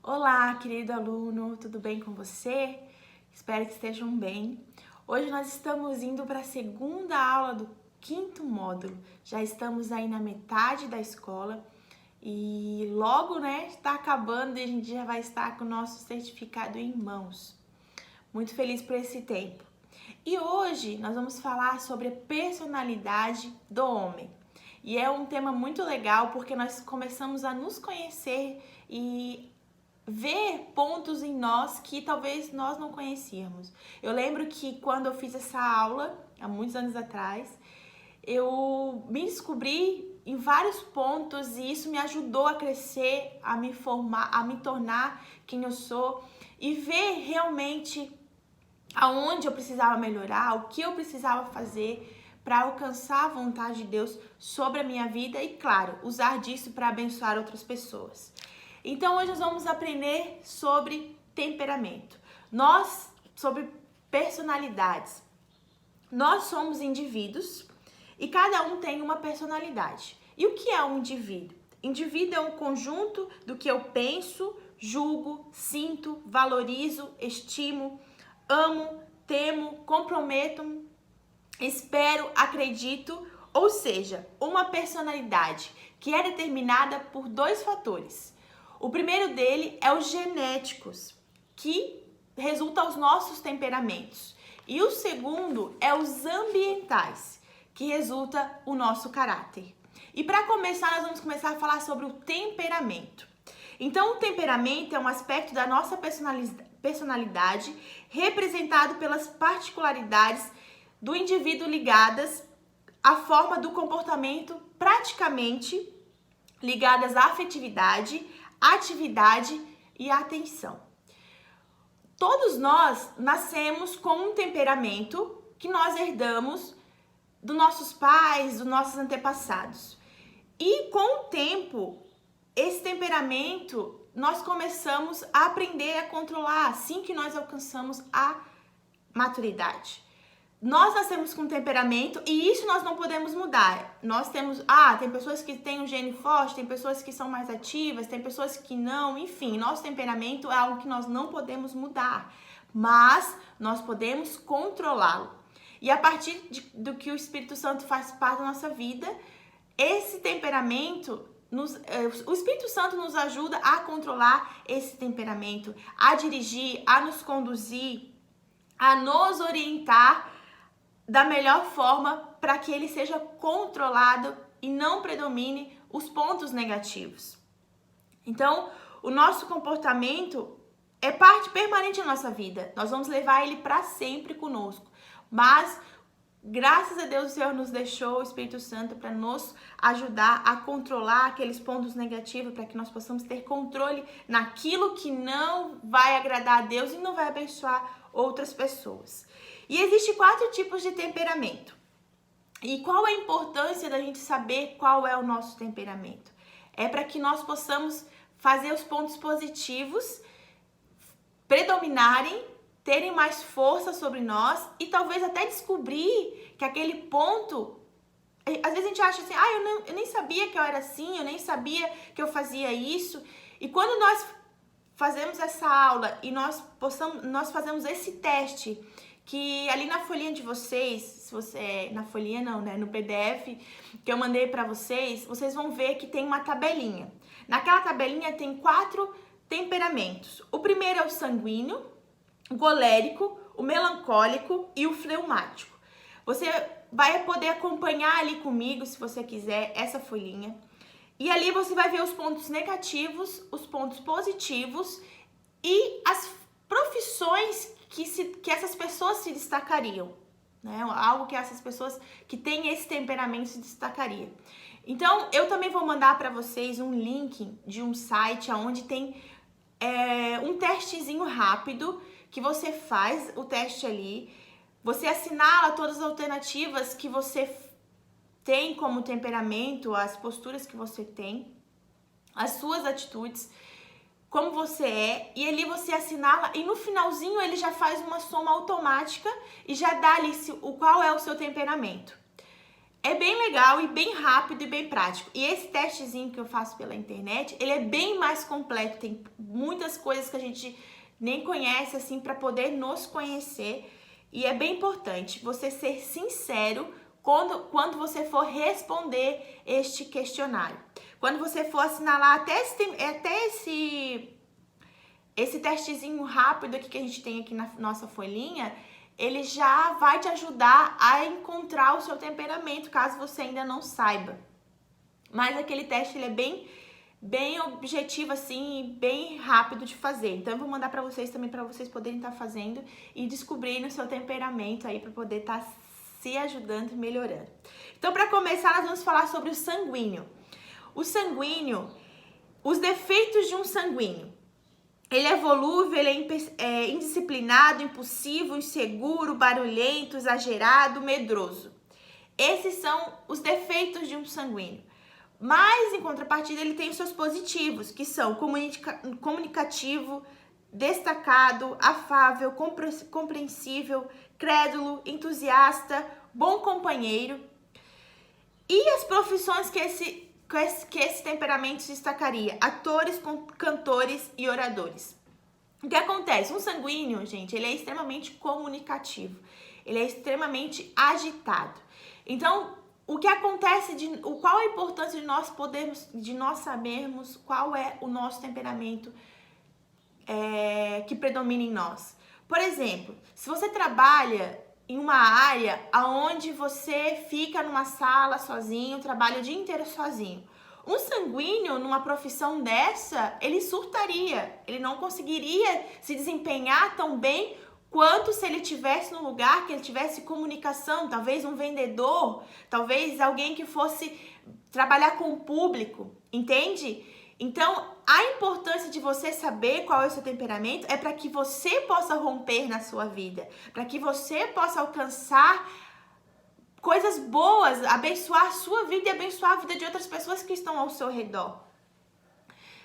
Olá, querido aluno, tudo bem com você? Espero que estejam bem. Hoje nós estamos indo para a segunda aula do quinto módulo. Já estamos aí na metade da escola e logo, está acabando e a gente já vai estar com o nosso certificado em mãos. Muito feliz por esse tempo. E hoje nós vamos falar sobre a personalidade do homem. E é um tema muito legal porque nós começamos a nos conhecer e ver pontos em nós que talvez nós não conhecíamos. Eu lembro que quando eu fiz essa aula, há muitos anos atrás, eu me descobri em vários pontos e isso me ajudou a crescer, a me formar, a me tornar quem eu sou e ver realmente aonde eu precisava melhorar, o que eu precisava fazer para alcançar a vontade de Deus sobre a minha vida e, claro, usar disso para abençoar outras pessoas. Então, hoje nós vamos aprender sobre temperamento. Sobre personalidades. Nós somos indivíduos e cada um tem uma personalidade. E o que é um indivíduo? Indivíduo é um conjunto do que eu penso, julgo, sinto, valorizo, estimo, amo, temo, comprometo, espero, acredito, ou seja, uma personalidade que é determinada por dois fatores. O primeiro dele é os genéticos, que resulta aos nossos temperamentos. E o segundo é os ambientais, que resulta o nosso caráter. E para começar, nós vamos começar a falar sobre o temperamento. Então, o temperamento é um aspecto da nossa personalidade representado pelas particularidades do indivíduo ligadas à forma do comportamento praticamente ligadas à afetividade, atividade e atenção. Todos nós nascemos com um temperamento que nós herdamos dos nossos pais, dos nossos antepassados. E com o tempo, esse temperamento nós começamos a aprender a controlar assim que nós alcançamos a maturidade. Nós nascemos com temperamento e isso nós não podemos mudar. Nós temos, tem pessoas que têm um gene forte, tem pessoas que são mais ativas, tem pessoas que não, enfim, nosso temperamento é algo que nós não podemos mudar, mas nós podemos controlá-lo. E a partir do que o Espírito Santo faz parte da nossa vida, esse temperamento, o Espírito Santo nos ajuda a controlar esse temperamento, a dirigir, a nos conduzir, a nos orientar da melhor forma para que ele seja controlado e não predomine os pontos negativos. Então, o nosso comportamento é parte permanente da nossa vida. Nós vamos levar ele para sempre conosco. Mas, graças a Deus, o Senhor nos deixou o Espírito Santo para nos ajudar a controlar aqueles pontos negativos, para que nós possamos ter controle naquilo que não vai agradar a Deus e não vai abençoar outras pessoas. E existem 4 tipos de temperamento. E qual a importância da gente saber qual é o nosso temperamento? É para que nós possamos fazer os pontos positivos predominarem, terem mais força sobre nós e talvez até descobrir que aquele ponto... Às vezes a gente acha assim, eu nem sabia que eu era assim, eu nem sabia que eu fazia isso. E quando nós fazemos essa aula e nós fazemos esse teste, que ali na folhinha de vocês, se você na folhinha não, no PDF que eu mandei para vocês vão ver que tem uma tabelinha. Naquela tabelinha tem 4 temperamentos. O primeiro é o sanguíneo, o colérico, o melancólico e o fleumático. Você vai poder acompanhar ali comigo, se você quiser, essa folhinha. E ali você vai ver os pontos negativos, os pontos positivos e as profissões que essas pessoas se destacariam, algo que essas pessoas que têm esse temperamento se destacaria. Então, eu também vou mandar para vocês um link de um site onde tem um testezinho rápido, que você faz o teste ali, você assinala todas as alternativas que você tem como temperamento, as posturas que você tem, as suas atitudes, como você é, e ali você assinala e no finalzinho ele já faz uma soma automática e já dá ali qual é o seu temperamento. é bem legal e bem rápido e bem prático. E esse testezinho que eu faço pela internet, ele é bem mais completo. Tem muitas coisas que a gente nem conhece, assim, para poder nos conhecer. E é bem importante você ser sincero quando você for responder este questionário. Quando você for assinalar até esse testezinho rápido aqui que a gente tem aqui na nossa folhinha, ele já vai te ajudar a encontrar o seu temperamento, caso você ainda não saiba. Mas aquele teste, ele é bem objetivo, assim, bem rápido de fazer. Então, eu vou mandar para vocês também, para vocês poderem estar fazendo e descobrindo o seu temperamento aí, para poder estar se ajudando e melhorando. Então, para começar, nós vamos falar sobre o sanguíneo. O sanguíneo, os defeitos de um sanguíneo. Ele é volúvel, ele é indisciplinado, impulsivo, inseguro, barulhento, exagerado, medroso. Esses são os defeitos de um sanguíneo. Mas, em contrapartida, ele tem os seus positivos, que são comunicativo, destacado, afável, compreensível, crédulo, entusiasta, bom companheiro. E as profissões que esse temperamento se destacaria? Atores, cantores e oradores. O que acontece? Um sanguíneo, gente, ele é extremamente comunicativo. Ele é extremamente agitado. Então, o que acontece, qual a importância de nós sabermos qual é o nosso temperamento que predomina em nós? Por exemplo, se você trabalha em uma área onde você fica numa sala sozinho, trabalha o dia inteiro sozinho, um sanguíneo numa profissão dessa, ele surtaria, ele não conseguiria se desempenhar tão bem quanto se ele tivesse num lugar que ele tivesse comunicação, talvez um vendedor, talvez alguém que fosse trabalhar com o público, entende? Então, a importância de você saber qual é o seu temperamento é para que você possa romper na sua vida, para que você possa alcançar coisas boas, abençoar a sua vida e abençoar a vida de outras pessoas que estão ao seu redor.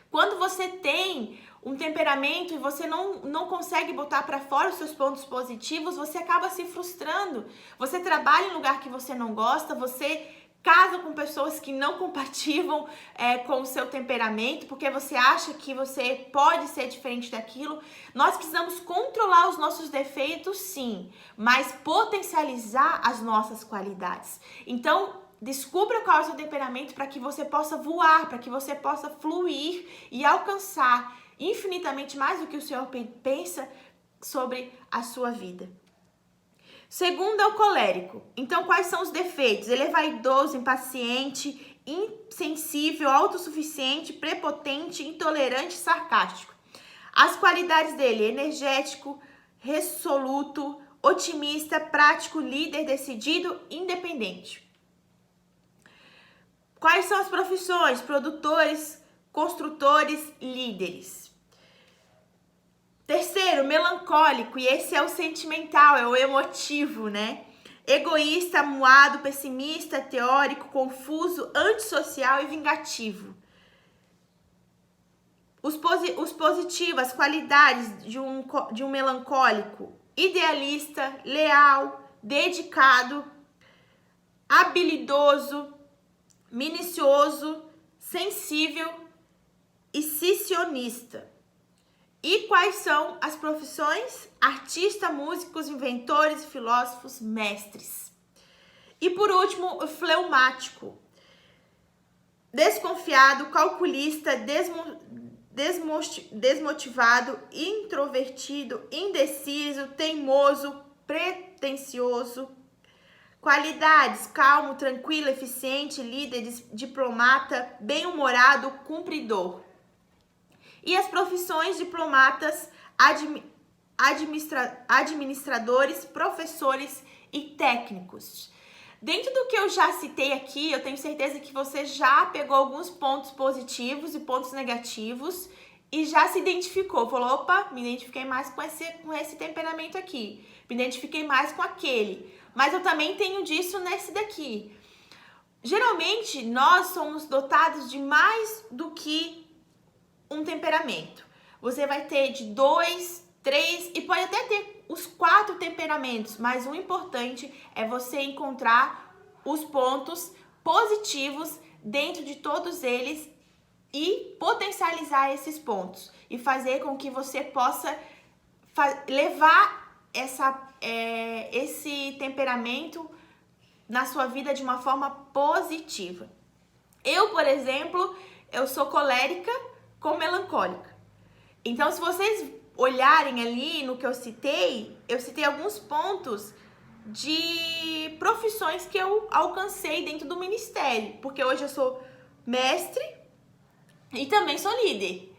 Quando você tem um temperamento e você não consegue botar para fora os seus pontos positivos, você acaba se frustrando. Você trabalha em lugar que você não gosta, você casa com pessoas que não compatíveis com o seu temperamento, porque você acha que você pode ser diferente daquilo. Nós precisamos controlar os nossos defeitos, sim, mas potencializar as nossas qualidades. Então, descubra qual é o seu temperamento para que você possa voar, para que você possa fluir e alcançar infinitamente mais do que o Senhor pensa sobre a sua vida. Segundo é o colérico. Então, quais são os defeitos? Ele é vaidoso, impaciente, insensível, autossuficiente, prepotente, intolerante, sarcástico. As qualidades dele: energético, resoluto, otimista, prático, líder, decidido, independente. Quais são as profissões? Produtores, construtores, líderes. Terceiro, melancólico, e esse é o sentimental, é o emotivo, né? Egoísta, amuado, pessimista, teórico, confuso, antissocial e vingativo. Os positivos, as qualidades de um melancólico: idealista, leal, dedicado, habilidoso, minucioso, sensível e cicionista. E quais são as profissões? Artista, músicos, inventores, filósofos, mestres. E por último, o fleumático. Desconfiado, calculista, desmotivado, introvertido, indeciso, teimoso, pretensioso. Qualidades: calmo, tranquilo, eficiente, líder, diplomata, bem-humorado, cumpridor. E as profissões: diplomatas, administradores, professores e técnicos. Dentro do que eu já citei aqui, eu tenho certeza que você já pegou alguns pontos positivos e pontos negativos e já se identificou. Falou: opa, me identifiquei mais com esse temperamento aqui, me identifiquei mais com aquele, mas eu também tenho disso nesse daqui. Geralmente, nós somos dotados de mais do que um temperamento. Você vai ter de 2, 3 e pode até ter os 4 temperamentos, mas o importante é você encontrar os pontos positivos dentro de todos eles e potencializar esses pontos e fazer com que você possa levar esse temperamento na sua vida de uma forma positiva. Eu, por exemplo, eu sou colérica com melancólica. Então, se vocês olharem ali no que eu citei alguns pontos de profissões que eu alcancei dentro do ministério, porque hoje eu sou mestre e também sou líder.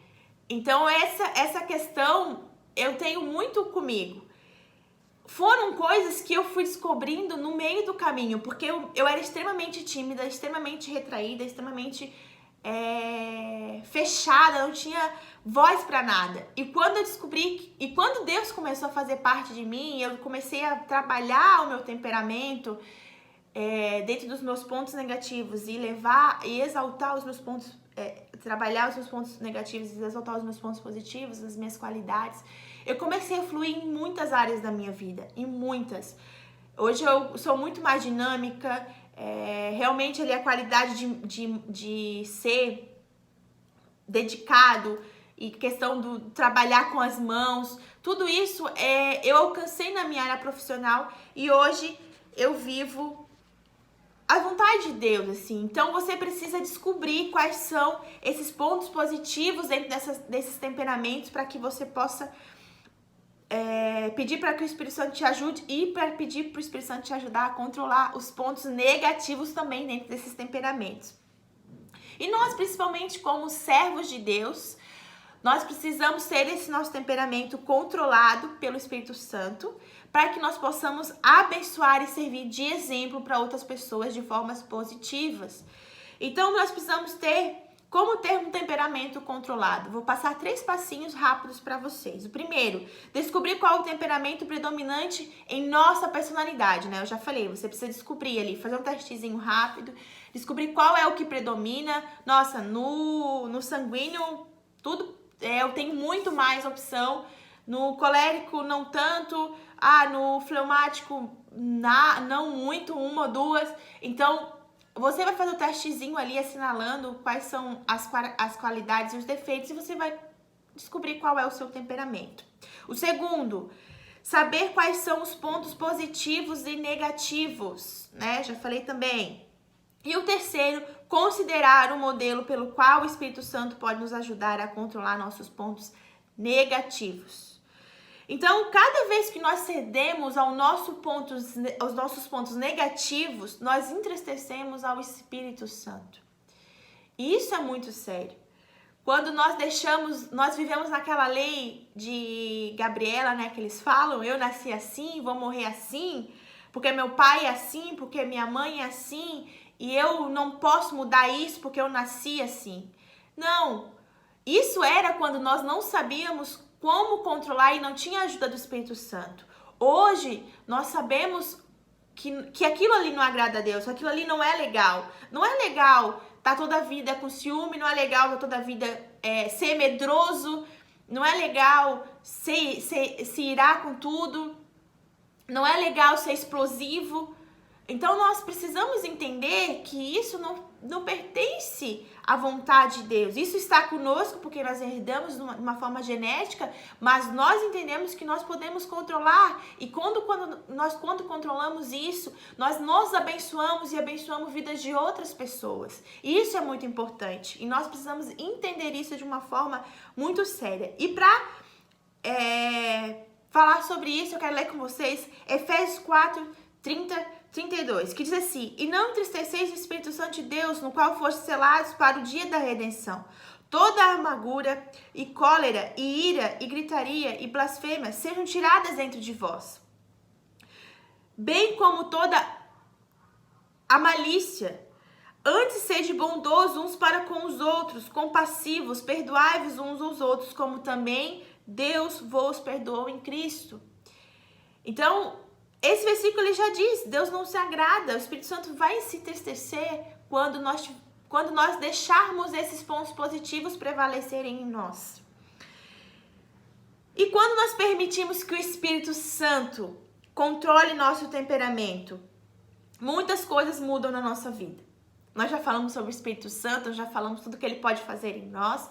Então, essa questão eu tenho muito comigo. Foram coisas que eu fui descobrindo no meio do caminho, porque eu era extremamente tímida, extremamente retraída, extremamente fechada, não tinha voz para nada. E quando eu descobri, e quando Deus começou a fazer parte de mim, eu comecei a trabalhar o meu temperamento dentro dos meus pontos negativos e levar e exaltar os meus pontos, trabalhar os meus pontos negativos e exaltar os meus pontos positivos, as minhas qualidades. Eu comecei a fluir em muitas áreas da minha vida, em muitas. Hoje eu sou muito mais dinâmica, realmente ali a qualidade de ser dedicado e questão do trabalhar com as mãos, tudo isso eu alcancei na minha área profissional e hoje eu vivo a vontade de Deus, assim. Então você precisa descobrir quais são esses pontos positivos dentro desses temperamentos para que você possa pedir para que o Espírito Santo te ajude e para pedir para o Espírito Santo te ajudar a controlar os pontos negativos também dentro desses temperamentos. E nós, principalmente como servos de Deus, nós precisamos ter esse nosso temperamento controlado pelo Espírito Santo para que nós possamos abençoar e servir de exemplo para outras pessoas de formas positivas. Então, nós precisamos ter como ter um temperamento controlado. Vou passar 3 passinhos rápidos para vocês. O primeiro, descobrir qual é o temperamento predominante em nossa personalidade, né? Eu já falei, você precisa descobrir ali, fazer um testezinho rápido, descobrir qual é o que predomina. Nossa, no sanguíneo, tudo, eu tenho muito mais opção. No colérico, não tanto. No fleumático, não muito, 1 ou 2. Então, você vai fazer o testezinho ali, assinalando quais são as qualidades e os defeitos e você vai descobrir qual é o seu temperamento. O segundo, saber quais são os pontos positivos e negativos, né? Já falei também. E o terceiro, considerar o modelo pelo qual o Espírito Santo pode nos ajudar a controlar nossos pontos negativos. Então, cada vez que nós cedemos aos nossos pontos negativos, nós entristecemos ao Espírito Santo. E isso é muito sério. Quando nós vivemos naquela lei de Gabriela, né, que eles falam, eu nasci assim, vou morrer assim, porque meu pai é assim, porque minha mãe é assim, e eu não posso mudar isso porque eu nasci assim. Não, isso era quando nós não sabíamos como controlar e não tinha a ajuda do Espírito Santo. Hoje, nós sabemos que aquilo ali não agrada a Deus, aquilo ali não é legal. Não é legal estar toda a vida com ciúme, não é legal estar toda a vida ser medroso, não é legal se irar com tudo, não é legal ser explosivo. Então, nós precisamos entender que isso não pertence à vontade de Deus. Isso está conosco porque nós herdamos de uma forma genética, mas nós entendemos que nós podemos controlar. E quando controlamos isso, nós nos abençoamos e abençoamos vidas de outras pessoas. E isso é muito importante. E nós precisamos entender isso de uma forma muito séria. E para falar sobre isso, eu quero ler com vocês Efésios 4:30-32, que diz assim: e não entristeceis o Espírito Santo de Deus, no qual fostes selados para o dia da redenção. Toda a amargura e cólera e ira e gritaria e blasfêmia sejam tiradas dentro de vós, bem como toda a malícia. Antes sede bondosos uns para com os outros, compassivos, perdoai-vos uns aos outros, como também Deus vos perdoou em Cristo. Então, esse versículo ele já diz, Deus não se agrada, o Espírito Santo vai se entristecer quando nós deixarmos esses pontos positivos prevalecerem em nós. E quando nós permitimos que o Espírito Santo controle nosso temperamento, muitas coisas mudam na nossa vida. Nós já falamos sobre o Espírito Santo, já falamos tudo que ele pode fazer em nós.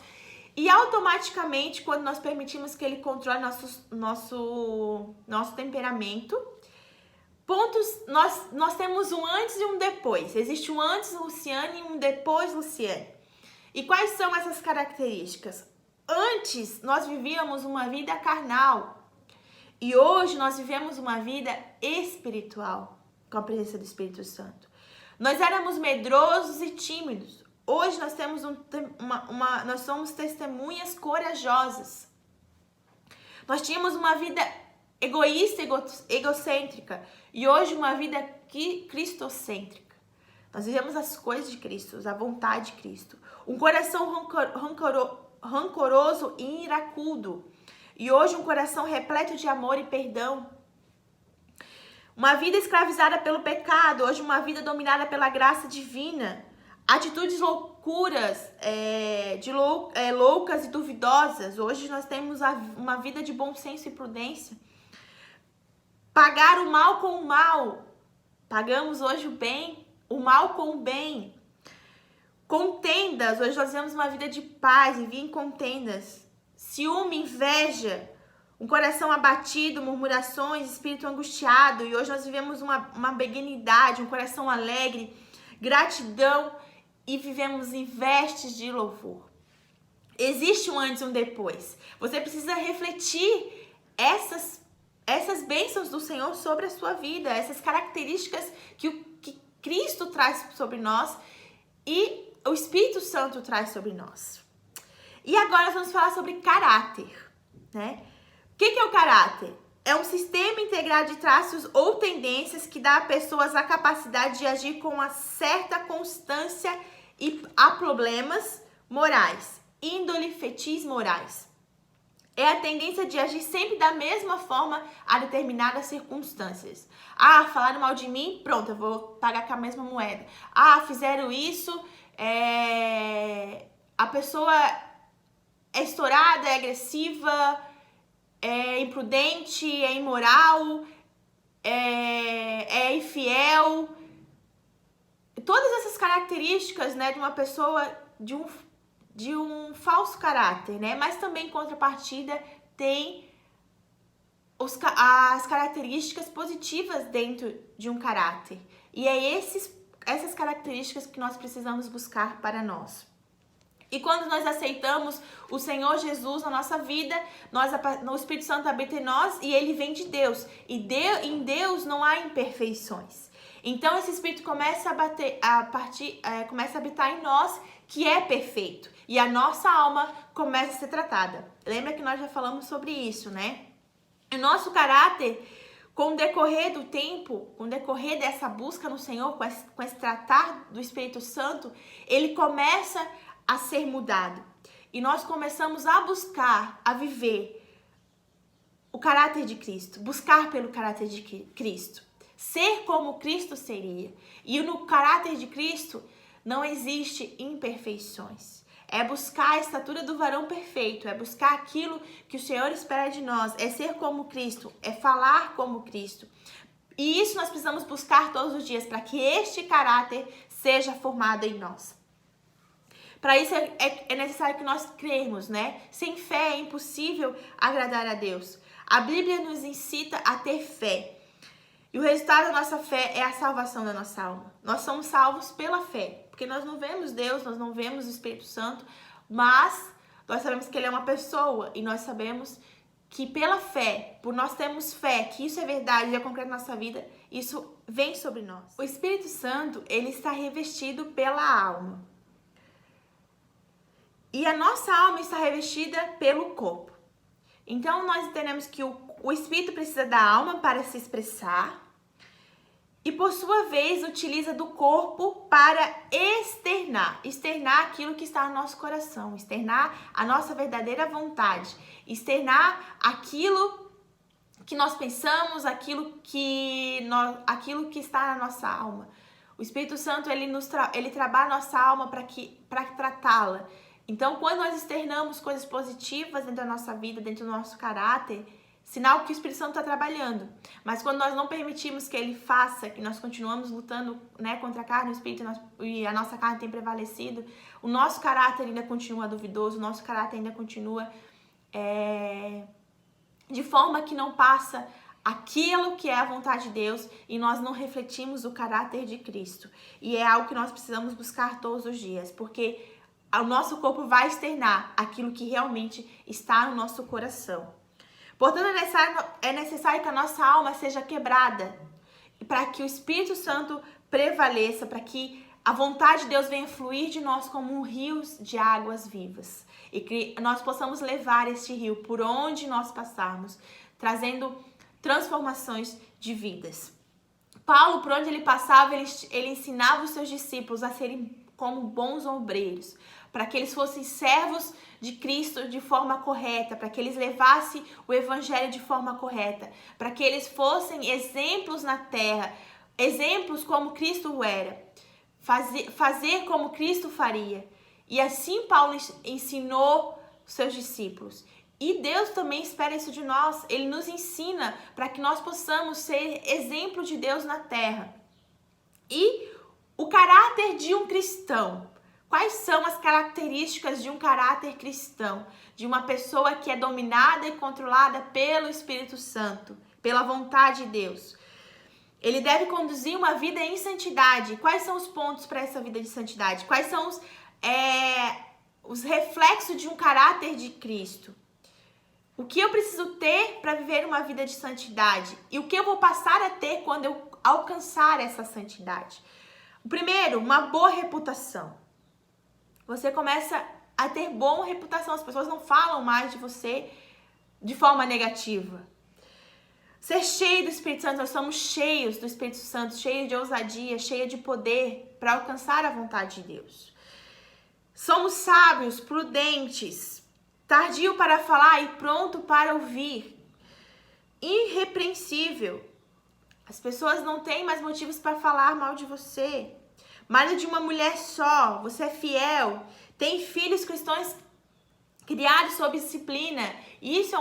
E automaticamente, quando nós permitimos que ele controle nosso temperamento, nós temos um antes e um depois. Existe um antes Luciane e um depois Luciane. E quais são essas características? Antes, nós vivíamos uma vida carnal. E hoje, nós vivemos uma vida espiritual, com a presença do Espírito Santo. Nós éramos medrosos e tímidos. Hoje, nós temos nós somos testemunhas corajosas. Nós tínhamos uma vida egoísta, egocêntrica. E hoje, uma vida cristocêntrica. Nós vivemos as coisas de Cristo, a vontade de Cristo. Um coração rancoroso e iracudo. E hoje um coração repleto de amor e perdão. Uma vida escravizada pelo pecado. Hoje uma vida dominada pela graça divina. Atitudes loucas e duvidosas. Hoje nós temos uma vida de bom senso e prudência. Pagar o mal com o mal. Pagamos hoje o mal com o bem. Contendas, hoje nós vivemos uma vida de paz, vivia em contendas. Ciúme, inveja, um coração abatido, murmurações, espírito angustiado. E hoje nós vivemos uma benignidade, um coração alegre, gratidão e vivemos em vestes de louvor. Existe um antes e um depois. Você precisa refletir essas bênçãos do Senhor sobre a sua vida, essas características que Cristo traz sobre nós e o Espírito Santo traz sobre nós. E agora nós vamos falar sobre caráter, né? O que é o caráter? É um sistema integrado de traços ou tendências que dá a pessoas a capacidade de agir com uma certa constância e a problemas morais, índole, fetis morais. É a tendência de agir sempre da mesma forma a determinadas circunstâncias. Ah, falaram mal de mim, pronto, eu vou pagar com a mesma moeda. Ah, fizeram isso, a pessoa é estourada, é agressiva, é imprudente, é imoral, é infiel. Todas essas características, né, de uma pessoa de um falso caráter, né? Mas também, em contrapartida, tem as características positivas dentro de um caráter. E é essas características que nós precisamos buscar para nós. E quando nós aceitamos o Senhor Jesus na nossa vida, o Espírito Santo habita em nós e ele vem de Deus. E em Deus não há imperfeições. Então esse Espírito começa a habitar em nós, que é perfeito. E a nossa alma começa a ser tratada. Lembra que nós já falamos sobre isso, né? O nosso caráter, com o decorrer do tempo, com o decorrer dessa busca no Senhor, com esse tratar do Espírito Santo, ele começa a ser mudado. E nós começamos a buscar, a viver o caráter de Cristo, buscar pelo caráter de Cristo, ser como Cristo seria. E no caráter de Cristo não existe imperfeições. É buscar a estatura do varão perfeito, é buscar aquilo que o Senhor espera de nós, é ser como Cristo, é falar como Cristo. E isso nós precisamos buscar todos os dias para que este caráter seja formado em nós. Para isso é necessário que nós cremos, né? Sem fé é impossível agradar a Deus. A Bíblia nos incita a ter fé. E o resultado da nossa fé é a salvação da nossa alma. Nós somos salvos pela fé. Porque nós não vemos Deus, nós não vemos o Espírito Santo, mas nós sabemos que Ele é uma pessoa. E nós sabemos que pela fé, por nós termos fé, que isso é verdade e é concreto na nossa vida, isso vem sobre nós. O Espírito Santo, ele está revestido pela alma. E a nossa alma está revestida pelo corpo. Então, nós entendemos que o Espírito precisa da alma para se expressar e, por sua vez, utiliza do corpo para externar aquilo que está no nosso coração, externar a nossa verdadeira vontade, externar aquilo que nós pensamos, aquilo que está na nossa alma. O Espírito Santo, ele trabalha a nossa alma para tratá-la. Então, quando nós externamos coisas positivas dentro da nossa vida, dentro do nosso caráter, Sinal que o Espírito Santo está trabalhando. Mas quando nós não permitimos que ele faça, que nós continuamos lutando, né, contra a carne e o Espírito e a nossa carne tem prevalecido, o nosso caráter ainda continua duvidoso, o nosso caráter ainda continua de forma que não passa aquilo que é a vontade de Deus e nós não refletimos o caráter de Cristo. E é algo que nós precisamos buscar todos os dias, porque o nosso corpo vai externar aquilo que realmente está no nosso coração. Portanto, é necessário que a nossa alma seja quebrada para que o Espírito Santo prevaleça, para que a vontade de Deus venha fluir de nós como um rio de águas vivas e que nós possamos levar este rio por onde nós passarmos, trazendo transformações de vidas. Paulo, por onde ele passava, ele ensinava os seus discípulos a serem como bons obreiros, para que eles fossem servos de Cristo de forma correta, para que eles levassem o evangelho de forma correta, para que eles fossem exemplos na terra, exemplos como Cristo era, fazer como Cristo faria. E assim Paulo ensinou os seus discípulos. E Deus também espera isso de nós. Ele nos ensina para que nós possamos ser exemplo de Deus na terra. E o caráter de um cristão. Quais são as características de um caráter cristão? De uma pessoa que é dominada e controlada pelo Espírito Santo, pela vontade de Deus. Ele deve conduzir uma vida em santidade. Quais são os pontos para essa vida de santidade? Quais são os reflexos de um caráter de Cristo? O que eu preciso ter para viver uma vida de santidade? E o que eu vou passar a ter quando eu alcançar essa santidade? O primeiro, uma boa reputação. Você começa a ter boa reputação. As pessoas não falam mais de você de forma negativa. Ser cheio do Espírito Santo, nós somos cheios do Espírito Santo, cheios de ousadia, cheios de poder para alcançar a vontade de Deus. Somos sábios, prudentes, tardio para falar e pronto para ouvir. Irrepreensível. As pessoas não têm mais motivos para falar mal de você. Marido de uma mulher só, você é fiel, tem filhos cristãos criados sob disciplina. Isso é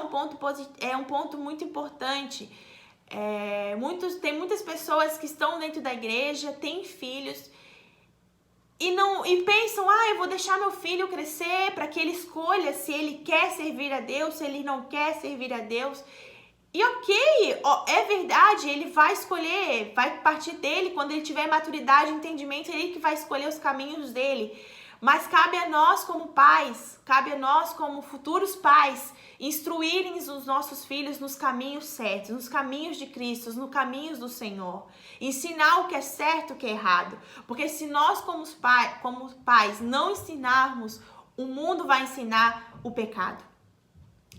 um ponto muito importante. Tem muitas pessoas que estão dentro da igreja, têm filhos e pensam, eu vou deixar meu filho crescer para que ele escolha se ele quer servir a Deus, se ele não quer servir a Deus. E é verdade, ele vai escolher, vai partir dele, quando ele tiver maturidade e entendimento, é ele que vai escolher os caminhos dele. Mas cabe a nós como pais, cabe a nós como futuros pais, instruírem os nossos filhos nos caminhos certos, nos caminhos de Cristo, nos caminhos do Senhor. Ensinar o que é certo e o que é errado. Porque se nós como pais não ensinarmos, o mundo vai ensinar o pecado.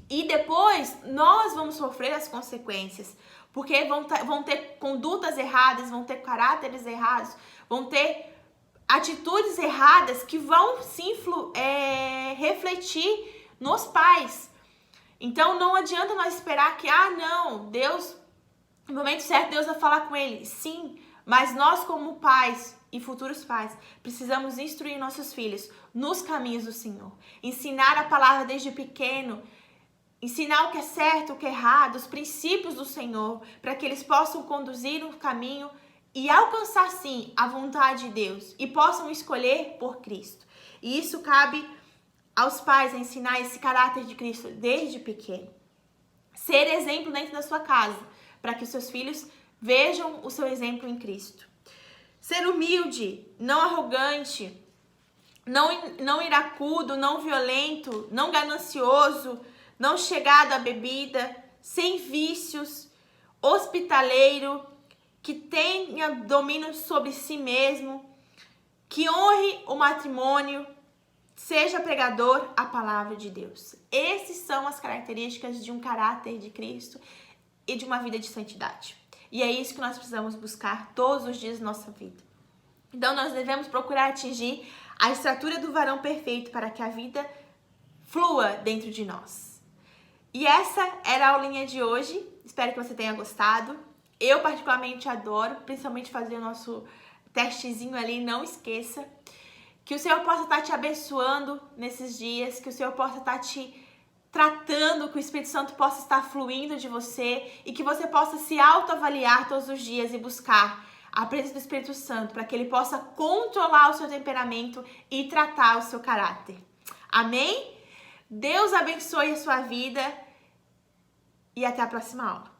E depois nós vamos sofrer as consequências, porque vão ter condutas erradas, vão ter caráteres errados, vão ter atitudes erradas que vão se refletir nos pais. Então não adianta nós esperar que, Deus, no momento certo Deus vai falar com ele. Sim, mas nós como pais e futuros pais precisamos instruir nossos filhos nos caminhos do Senhor. Ensinar a palavra desde pequeno, ensinar o que é certo, o que é errado, os princípios do Senhor, para que eles possam conduzir um caminho e alcançar, sim, a vontade de Deus e possam escolher por Cristo. E isso cabe aos pais a ensinar esse caráter de Cristo desde pequeno. Ser exemplo dentro da sua casa, para que os seus filhos vejam o seu exemplo em Cristo. Ser humilde, não arrogante, não iracudo, não violento, não ganancioso, não chegado à bebida, sem vícios, hospitaleiro, que tenha domínio sobre si mesmo, que honre o matrimônio, seja pregador a palavra de Deus. Essas são as características de um caráter de Cristo e de uma vida de santidade. E é isso que nós precisamos buscar todos os dias da nossa vida. Então nós devemos procurar atingir a estatura do varão perfeito para que a vida flua dentro de nós. E essa era a aulinha de hoje. Espero que você tenha gostado. Eu particularmente adoro, principalmente fazer o nosso testezinho ali, não esqueça. Que o Senhor possa estar te abençoando nesses dias, que o Senhor possa estar te tratando, que o Espírito Santo possa estar fluindo de você e que você possa se autoavaliar todos os dias e buscar a presença do Espírito Santo para que ele possa controlar o seu temperamento e tratar o seu caráter. Amém? Deus abençoe a sua vida e até a próxima aula.